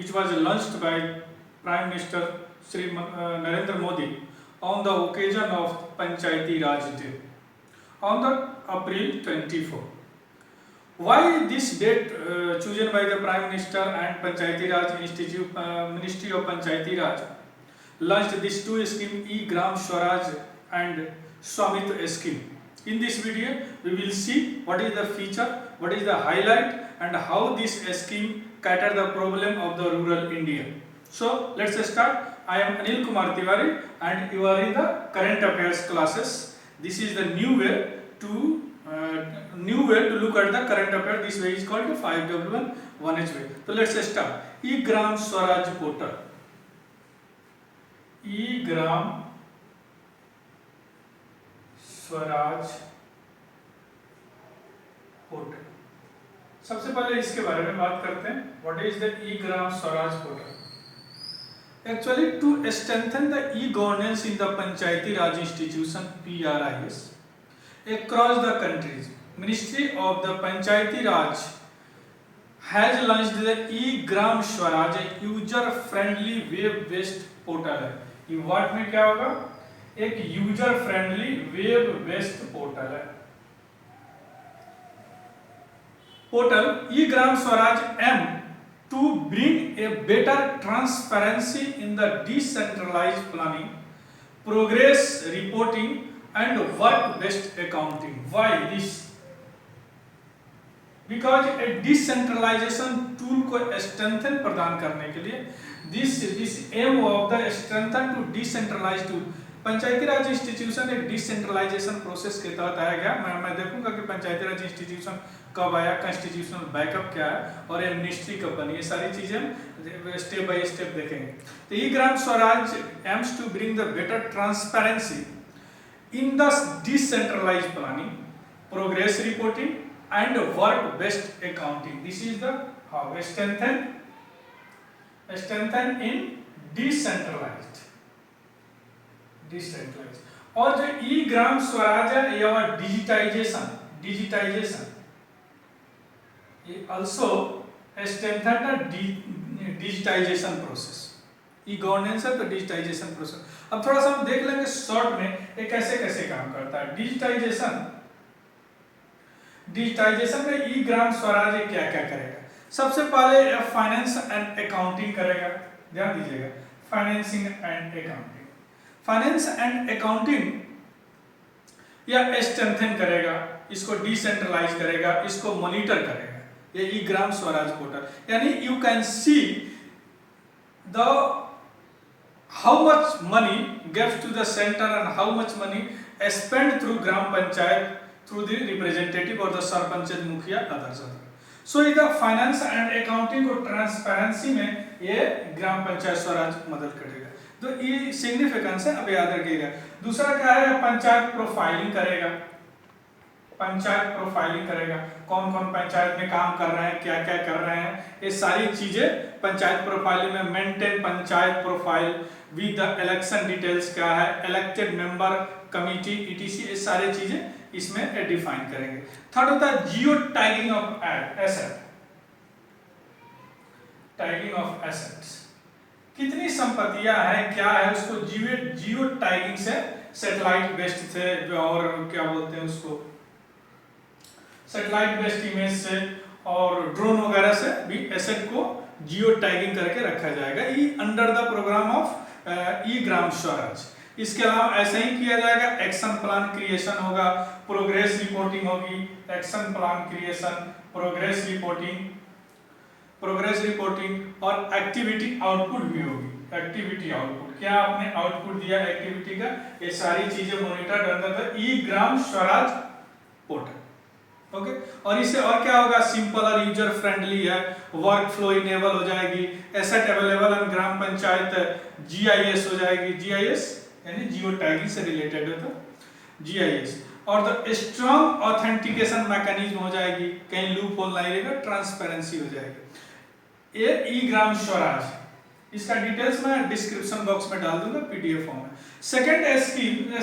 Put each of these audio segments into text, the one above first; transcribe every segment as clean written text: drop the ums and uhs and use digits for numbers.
which was launched by Prime Minister Shri Narendra Modi on the occasion of Panchayati Raj Day on the April 24. Why this date chosen by the Prime Minister and Panchayati Raj Institute, Ministry of Panchayati Raj launched these two schemes, E-Gram Swaraj and Swamitva scheme. In this video, we will see what is the feature, what is the highlight, and how this scheme cater the problem of the rural India. So let's start. I am Anil Kumar Tiwari, and you are in the current affairs classes. This is the new way to look at the current affairs. This way is called the 5W1 1H way. So let's start. E-Gram Swaraj portal. E-Gram Swaraj portal. सबसे पहले इसके बारे में बात करते हैं, what is the eGram Swaraj portal. Actually to strengthen the e governance in the Panchayati Raj institution PRIS across the countries, Ministry of the Panchayati Raj has launched the E-Gram Swaraj, a user friendly web based portal है। ये word में क्या होगा, एक user friendly web based portal है। Portal eGram Swaraj aim to bring a better transparency in the decentralised planning, progress reporting and work based accounting. Why this? Because a decentralisation tool को strengthen प्रदान करने के लिए this aim of the strengthen to decentralise tool. Panchayati Raj institution एक decentralisation process के तहत आया गया। मैं देखूंगा कि पंचायती राज इंस्टीट्यूशन कब आया, कॉन्स्टिट्यूशनल बैकअप क्या है और ये मिनिस्ट्री कब बनी, ये सारी चीजें स्टेप बाय स्टेप देखेंगे। तो eGram Swaraj aims to bring the better transparency in the decentralised planning, progress reporting and work based accounting. This is the how strengthen in decentralised. और जो ई-ग्राम स्वराज है या डिजिटाइजेशन ये also strengthen the digitization process। E governance है तो digitisation process. अब थोड़ा सा हम देख लेंगे शॉर्ट में ये कैसे कैसे काम करता है। डिजिटाइजेशन में ई-ग्राम स्वराज क्या क्या करेगा। सबसे पहले फाइनेंस एंड अकाउंटिंग करेगा, ध्यान दीजिएगा, financing and accounting. Finance and accounting या स्ट्रेंथन करेगा, इसको डिसेंट्रलाइज करेगा, इसको मॉनिटर करेगा, ये ई-ग्राम स्वराज पोर्टल। यानी you can see the how much money gives to the center and how much money spend through gram panchayat through the representative और the sarpanch mukhiya others. So ये फाइनेंस एंड अकाउंटिंग और ट्रांसपेरेंसी में ये ग्राम पंचायत स्वराज मदद करेगा। तो ये सिग्निफिकेंस है, अब याद रखिएगा। दूसरा क्या है, पंचायत प्रोफाइलिंग करेगा। पंचायत प्रोफाइलिंग करेगा, कौन कौन पंचायत में काम कर रहे हैं, क्या क्या कर रहे हैं, ये सारी चीजें पंचायत प्रोफाइलिंग में। Maintain panchayat profile with the election details क्या है, इलेक्टेड मेंबर, कमिटी, ETC, ये सारी चीजें इसमें डिफाइन करेंगे। थर्ड होता है geo tagging of asset. Tagging of assets, कितनी संपत्तियां हैं, क्या है, उसको जियो टैगिंग से, सैटेलाइट बेस्ड से और क्या बोलते हैं उसको, सैटेलाइट बेस्ड इमेज से और ड्रोन वगैरह से भी एसेट को जियो टैगिंग करके रखा जाएगा। ये under the programme of eGram Swaraj. इसके अलावा ऐसा ही किया जाएगा, एक्शन प्लान क्रिएशन होगा, प्रोग्रेस रिपोर्टिंग होगी, action plan creation, progress reporting और एक्टिविटी आउटपुट भी होगी। एक्टिविटी आउटपुट, क्या आपने आउटपुट दिया एक्टिविटी का, ये सारी चीजें monitor under the eGram Swaraj portal. Okay, और इससे और क्या होगा, सिंपल और यूजर फ्रेंडली है, वर्क फ्लो इनेबल हो जाएगी, asset available and gram panchayat GIS हो जाएगी। GIS यानी जियो टैगिंग से रिलेटेड है तो GIS, और द स्ट्रॉन्ग ऑथेंटिकेशन मैकेनिज्म हो जाएगी, कहीं लूप होल नहीं रहेगा, ट्रांसपेरेंसी हो जाएगी। ये ई-ग्राम स्वराज, इसका डिटेल्स मैं डिस्क्रिप्शन बॉक्स में डाल दूंगा PDF फॉर्म में। सेकंड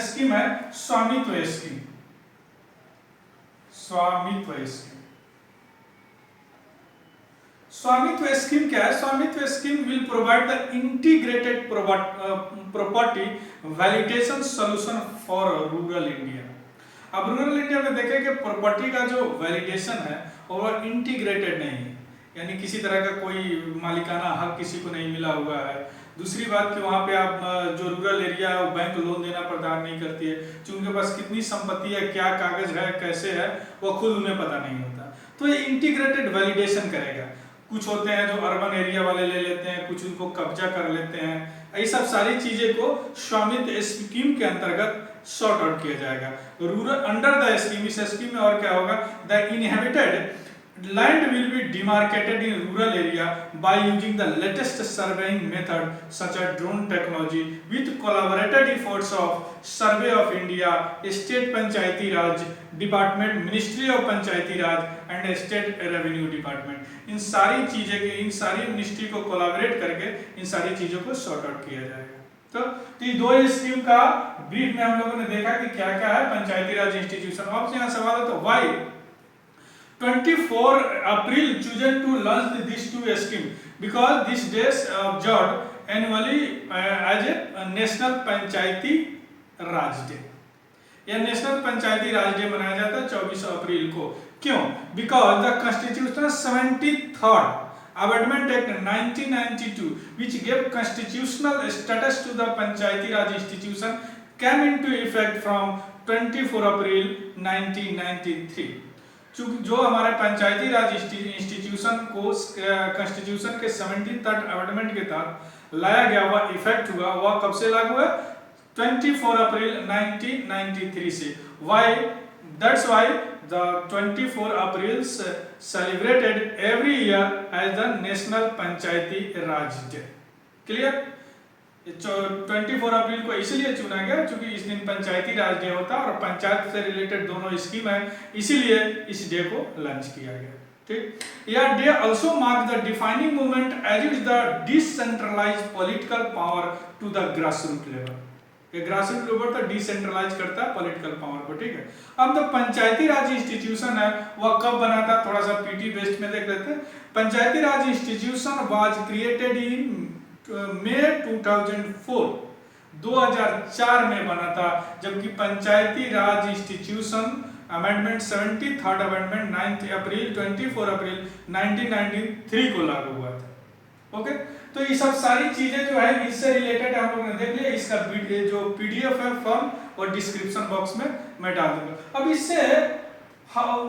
स्कीम है स्वामित्व स्कीम। स्वामित्व स्कीम क्या है? स्वामित्व scheme will provide the integrated property validation solution for rural India. अब रूरल इंडिया में देखें कि प्रॉपर्टी का जो वैलिडेशन है वो इंटीग्रेटेड नहीं है, यानी किसी तरह का कोई मालिकाना हक किसी को नहीं मिला हुआ है। दूसरी बात कि वहाँ पे आप जो रूरल एरिया है बैंक लोन देना प्रदान नहीं करती है, क्योंकि उनके पास कितनी संपत्ति है, क्या कागज है, कैसे है, वो खुद उन्हें पता नहीं होता। तो ये इंटीग्रेटेड वैलिडेशन करेगा। कुछ होते हैं जो अर्बन एरिया वाले ले लेते हैं, कुछ उनको कब्जा कर लेते हैं, ये सब सारी चीजें को स्वामित्व स्कीम के अंतर्गत सॉर्ट आउट किया जाएगा। रूरल अंडर द स्कीम, इस स्कीम में और क्या होगा? The inhabited land will be demarcated in rural area by using the latest surveying method such as drone technology with collaborated efforts of Survey of India, State Panchayati Raj Department, Ministry of Panchayati Raj and State Revenue Department। इन सारी चीजें के, इन सारी ministry को collaborate करके इन सारी चीजों को sort out किया जाएगा। तो ये दो स्कीम का ब्रीफ में हम लोगों ने देखा कि क्या क्या है पंचायती राज इंस्टीट्यूशन। आपसे यहाँ सवाल है तो Y 24 April chosen to launch these two schemes because this day observed annually as a National Panchayati Raj Day। यह नेशनल पंचायती राज डे मनाया जाता है 24 अप्रैल को। क्यों? Because the constitutional 73rd Amendment Act 1992 which gave constitutional status to the Panchayati Raj institution came into effect from 24 April 1993। चूंकि जो हमारे पंचायती राज इंस्टीट्यूशन को कॉन्स्टिट्यूशन के 73rd अमेंडमेंट के तहत लाया गया, वह इफेक्ट हुआ, वह कब से लागू है? 24 अप्रैल 1993 से। Why? That's why the 24 April celebrated every year as the national panchayati raj day. Clear? 24 अप्रैल को इसलिए चुना गया क्योंकि इस दिन पंचायती राज डे होता है और पंचायत से रिलेटेड दोनों स्कीम है, इसीलिए इस डे को लॉन्च किया गया। ठीक, यह day also mark the defining movement as it the decentralize political power to the grassroot level. ये ग्रासरूट लेवल तो डिसेंट्रलाइज करता है पॉलिटिकल पावर को। ठीक है, अब तो पंचायती राज इंस्टीट्यूशन है वह कब बना था, थोड़ा सा पीटी बेस्ड में देख लेते हैं। पंचायती राज इंस्टीट्यूशन वाज क्रिएटेड इन मई 2004, 2004 में बना था, जबकि पंचायती राज इंस्टीट्यूशन अमेंडमेंट 73rd अमेंडमेंट 9 अप्रैल 24 अप्रैल 1993 को लागू हुआ था। ओके, तो ये सब सारी चीजें जो है इससे रिलेटेड हम लोगों ने देख लिया। इसका जो पीडीएफ है फॉर्म और डिस्क्रिप्शन बॉक्स में मैं डाल दूंगा। अब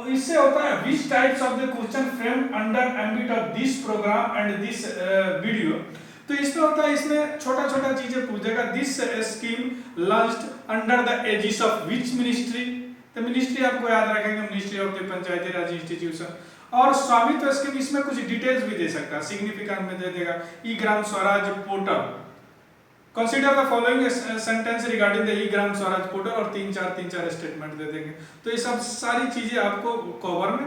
इससे होता है which types of the question frame under ambit of this program and this video. तो इसमें होता है, इसमें छोटा छोटा चीजें पूछेगा। This scheme launched under the aegis of which ministry, तो मिनिस्ट्री आपको याद रखेंगे ministry of the Panchayati Raj institution. और स्वामित्व स्कीम इसमें कुछ डिटेल्स भी दे सकता है, सिग्निफिकेंट में दे देगा। EGram Swaraj portal, consider the following sentence regarding the eGram Swaraj portal, और तीन चार स्टेटमेंट दे देंगे। तो ये सब सारी चीजें आपको कवर में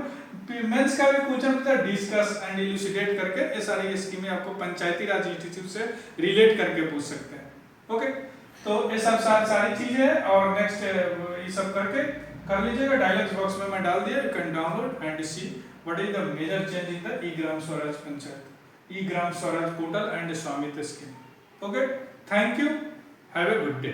मेंस का भी क्वेश्चन होता है, डिस्कस एंड इलुसिडेट करके ये सारी स्कीमें आपको पंचायती राज इंस्टीट्यूट से रिलेट करके पूछ सकते हैं। ओके, तो ये सब सारी चीजें हैं और नेक्स्ट ये सब करके कर लीजिएगा। डायलॉग बॉक्स में मैं डाल दिया, you can download and see what is the major change in the eGram Swaraj panchayat, eGram Swaraj portal and Svamitva scheme. Okay, thank you, have a good day.